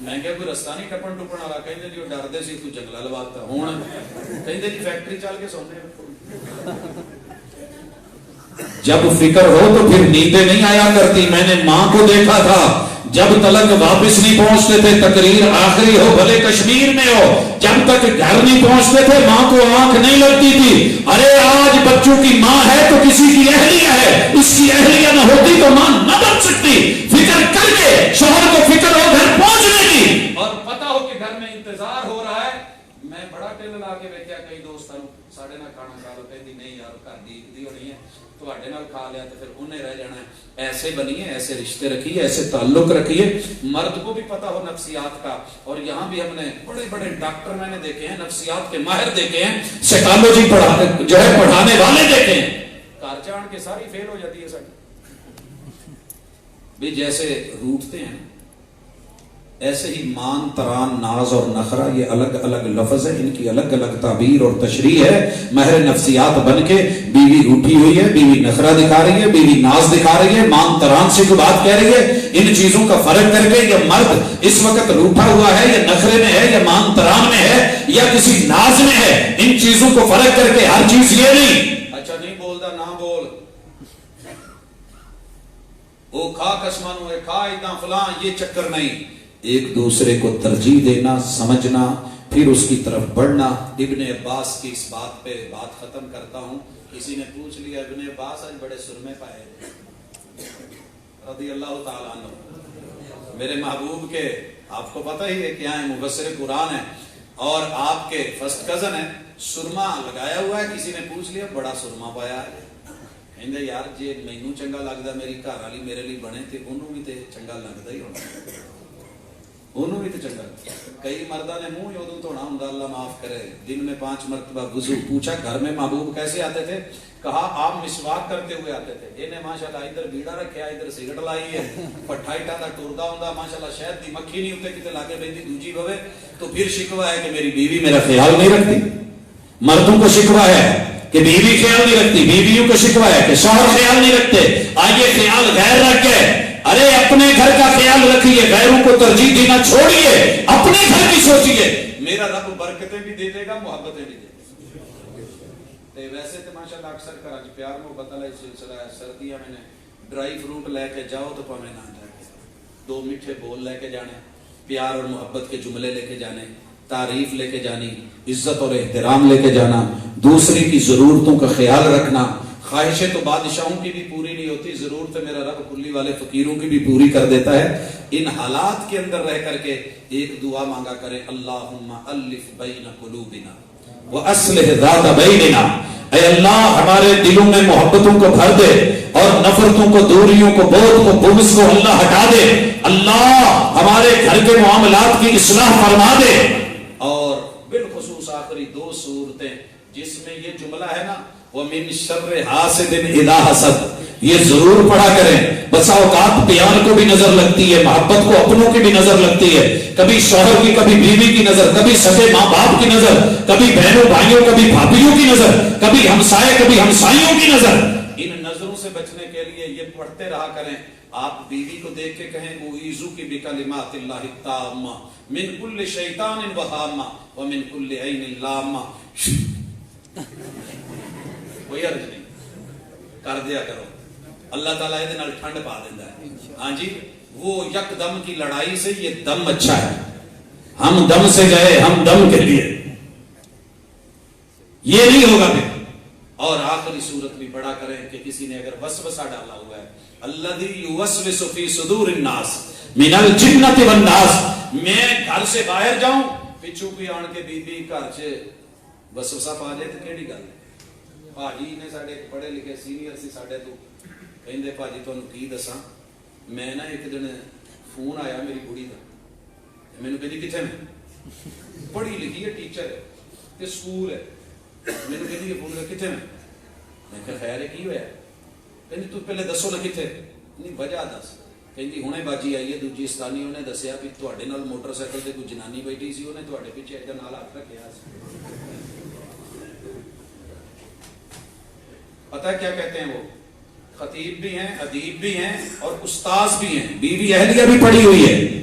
میں کہا کوئی رستہ نہیں ٹپن ٹپن والا, کہندے جی وہ ڈردے سی تو جنگلا لواتا, ہن کہندے جی فیکٹری چل کے سونے. جب فکر ہو تو پھر نیندیں نہیں آیا کرتی. میں نے ماں کو دیکھا تھا جب تلک واپس نہیں پہنچتے تھے, تقریر آخری ہو بھلے کشمیر میں ہو, جب تک گھر نہیں پہنچتے تھے ماں کو آنکھ نہیں لگتی تھی. ارے آج بچوں کی ماں ہے تو کسی کی اہلیہ ہے, اس کی اہلیہ نہ ہوتی تو ماں نہ بن سکتی. فکر کر کے شوہر کو فکر ہو گھر پہنچنے کی, اور پتا ہو کہ گھر میں انتظار ہو رہا ہے. میں بڑا ٹل لا کے بیٹھیا کئی دوستوں ساڈے نال کھانا کھا لو, کہندی نہیں یار گھر دی ہونی ہے, تواڈے نال کھا لیا تو پھر انہیں رہ جانا ہے. ایسے بنیے, ایسے رشتے رکھیے, ایسے تعلق رکھیے. مرد کو بھی پتا ہو نفسیات کا, اور یہاں بھی ہم نے بڑے بڑے ڈاکٹر میں نے دیکھے ہیں, نفسیات کے ماہر دیکھے ہیں, سائیکالوجی پڑھانے والے دیکھے ہیں. کار چان کے ساری فیل ہو جاتی ہے ساری. بھی جیسے روٹتے ہیں ایسے ہی مان, تران, ناز اور نخرہ, یہ الگ الگ لفظ ہے, ان کی الگ الگ تعبیر اور تشریح ہے. ماہر نفسیات بن کے بیوی روٹھی ہوئی ہے, بیوی نخرہ دکھا رہی ہے, بیوی ناز دکھا رہی ہے, مان تران سے کوئی بات کہہ رہی ہے. ان چیزوں کا فرق کر کے یہ مرد اس وقت روٹھا ہوا ہے, یا نخرے میں ہے, یا مان تران میں ہے, یا کسی ناز میں ہے, ان چیزوں کو فرق کر کے ہر چیز یہ نہیں اچھا نہیں بولتا نہ بول, وہ کھا کسمانو ہے, کھا اتنا فلاں, یہ چکر نہیں. ایک دوسرے کو ترجیح دینا, سمجھنا, پھر اس کی طرف بڑھنا. ابن عباس کی اس بات پہ بات ختم کرتا ہوں. کسی نے پوچھ لیا ابن عباس آج بڑے سرمے پائے رضی اللہ تعالیٰ عنہ, میرے محبوب کے آپ کو پتہ ہی ہے کیا ہے, مبصر قرآن ہے اور آپ کے فرسٹ کزن ہے, سرما لگایا ہوا ہے. کسی نے پوچھ لیا بڑا سرما پایا ہے, کہندے یار جی مینوں چنگا لگدا میری گھر والی میرے لیے بنے تے انہوں بھی تے چنگا لگدا ہی ہونا, انہوں بھی تے چنگا. کئی مردہ نے منہ یوں دھونا ہوندا, اللہ معاف کرے, دن میں 5 مرتبہ وضو. پوچھا گھر میں محبوب کیسے آتے تھے, کہا آپ مسواک کرتے ہوئے آتے تھے. انہیں ماشاءاللہ ادھر بیڑا رکھیا, ادھر سگرٹ لائی ہے, پٹھا اٹھا دا ٹردا ہوندا, ماشاءاللہ شہد دی مکھی نہیں اوتے کتے لاگے بیندی دوجی بوے. تو پھر شکوہ ہے کہ میری بیوی میرا خیال نہیں رکھتی. مردوں کو شکوہ ہے کہ بیوی خیال نہیں رکھتی, بیویوں کو شکوہ ہے کہ شوہر خیال نہیں رکھتے. آئیے خیال غیر رکھ کے, ارے اپنے گھر کا خیال رکھیے, غیروں کو ترجیح دینا چھوڑیے, اپنے گھر کی سوچیے. میرا رب برکتیں بھی دے دے گا, محبتیں بھی دے دے گا. ویسے تو ماشاءاللہ اکثر کر پیار محبت والا سلسلہ ہے. سردیاں میں نے ڈرائی فروٹ لے کے جاؤ تو پاویں نہ جائے, 2 میٹھے بول لے کے جانے, پیار اور محبت کے جملے لے کے جانے, تعریف لے کے جانی, عزت اور احترام لے کے جانا, دوسری کی ضرورتوں کا خیال رکھنا. خواہشیں تو بادشاہوں کی بھی پوری نہیں ہوتی, ضرورت میرا رب کلی والے فقیروں کی بھی پوری کر دیتا ہے. ان حالات کے اندر رہ کر کے ایک دعا مانگا کریں, اللہم الف بین قلوبنا وَأَصْلِحْ ذَاتَ بَيْنِنَا. اے اللہ ہمارے دلوں میں محبتوں کو بھر دے, اور نفرتوں کو, دوریوں کو, بغض کو, بغض کو اللہ ہٹا دے. اللہ ہمارے گھر کے معاملات کی اصلاح فرما دے. اور بالخصوص آخری 2 صورتیں جس میں یہ جملہ ہے نا, وَمِن شَرِّ حَاسِدٍ إِذَا حَسَدَ, یہ ضرور پڑھا کریں. بسا اوقات پیار کو بھی نظر لگتی ہے, محبت کو اپنوں کی بھی نظر لگتی ہے, کبھی شوہر کی, کبھی بیوی کی نظر, کبھی سگے ماں باپ کی نظر, کبھی بہنوں بھائیوں, کبھی بھابھیوں کی نظر, کبھی ہمسائے, کبھی ہمسائیوں کی نظر. ان نظروں سے بچنے کے لیے یہ پڑھتے رہا کریں. آپ بیوی کو دیکھ کے کہیں اعوذ بکلمات اللہ التامہ من کل شیطان وہامہ ومن کل عین لامہ. کوئی عرض نہیں, کر دیا کرو, اللہ تعالیٰ یہ نال ٹھنڈ پا دیتا ہے. ہاں جی, وہ یک دم کی لڑائی سے یہ دم اچھا ہے. ہم دم سے گئے, ہم دم کے لیے, یہ نہیں ہوگا پھر. اور آخری صورت بھی بڑا کریں کہ کسی نے اگر وسوسہ ڈالا ہوا ہے, الذی یوسوس فی صدور الناس من الجنۃ والناس, میں گھر سے باہر جاؤں, پچھو کوئی آن کے بی بی گھر سے وسوسہ پا جائے تو کیڑی گل ہے. بھاجی نے ساڈے پڑھے لکھے سینئر سی ساڈے تو کہندے بھاجی تانوں کی دساں, میں نا ایک دن فون آیا میری کڑی دا, مینوں کہندی کتھے میں, پڑھی لکھی ہے, ٹیچر ہے تے سکول ہے, مینوں کہندی یہ فون کتھے میں کہا خیر ہے کی ہویا, کہندی تو پہلے دسو نا کتھے, نہیں وجہ دس. کہندی ہنے باجی آئی ہے دوجی استانی, انہیں دسیا بھی تواڈے نال موٹر سائیکل تے کوئی جنانی بیٹھی سی, انہیں تواڈے پیچھے ادھر نال ہاتھ رکھیا سی. پتہ کیا کہتے ہیں, وہ خطیب بھی ہیں, ادیب بھی ہیں, اور استاذ بھی ہیں, بیوی اہلیہ بھی پڑھی ہوئی ہے,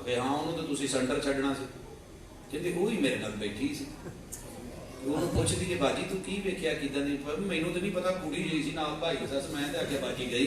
ਅਗੇ ਹਾਂ ਉਹਨੂੰ ਤਾਂ ਤੁਸੀਂ ਸੈਂਟਰ ਛੱਡਣਾ ਸੀ। ਕਹਿੰਦੇ ਉਹ ਹੀ ਮੇਰੇ ਨਾਲ ਬੈਠੀ ਸੀ। ਉਹਨੂੰ ਪੁੱਛਦੀ ਕਿ ਬਾਜੀ ਤੂੰ ਕੀ ਵੇਖਿਆ ਕਿਦਾਂ ਦੀ? ਮੈਨੂੰ ਤਾਂ ਨਹੀਂ ਪਤਾ, ਕੁੜੀ ਲਈ ਸੀ ਨਾਲ ਭਾਈ ਸੱਸ, ਮੈਂ ਤੇ ਅੱਗੇ ਬਾਜੀ ਗਈ।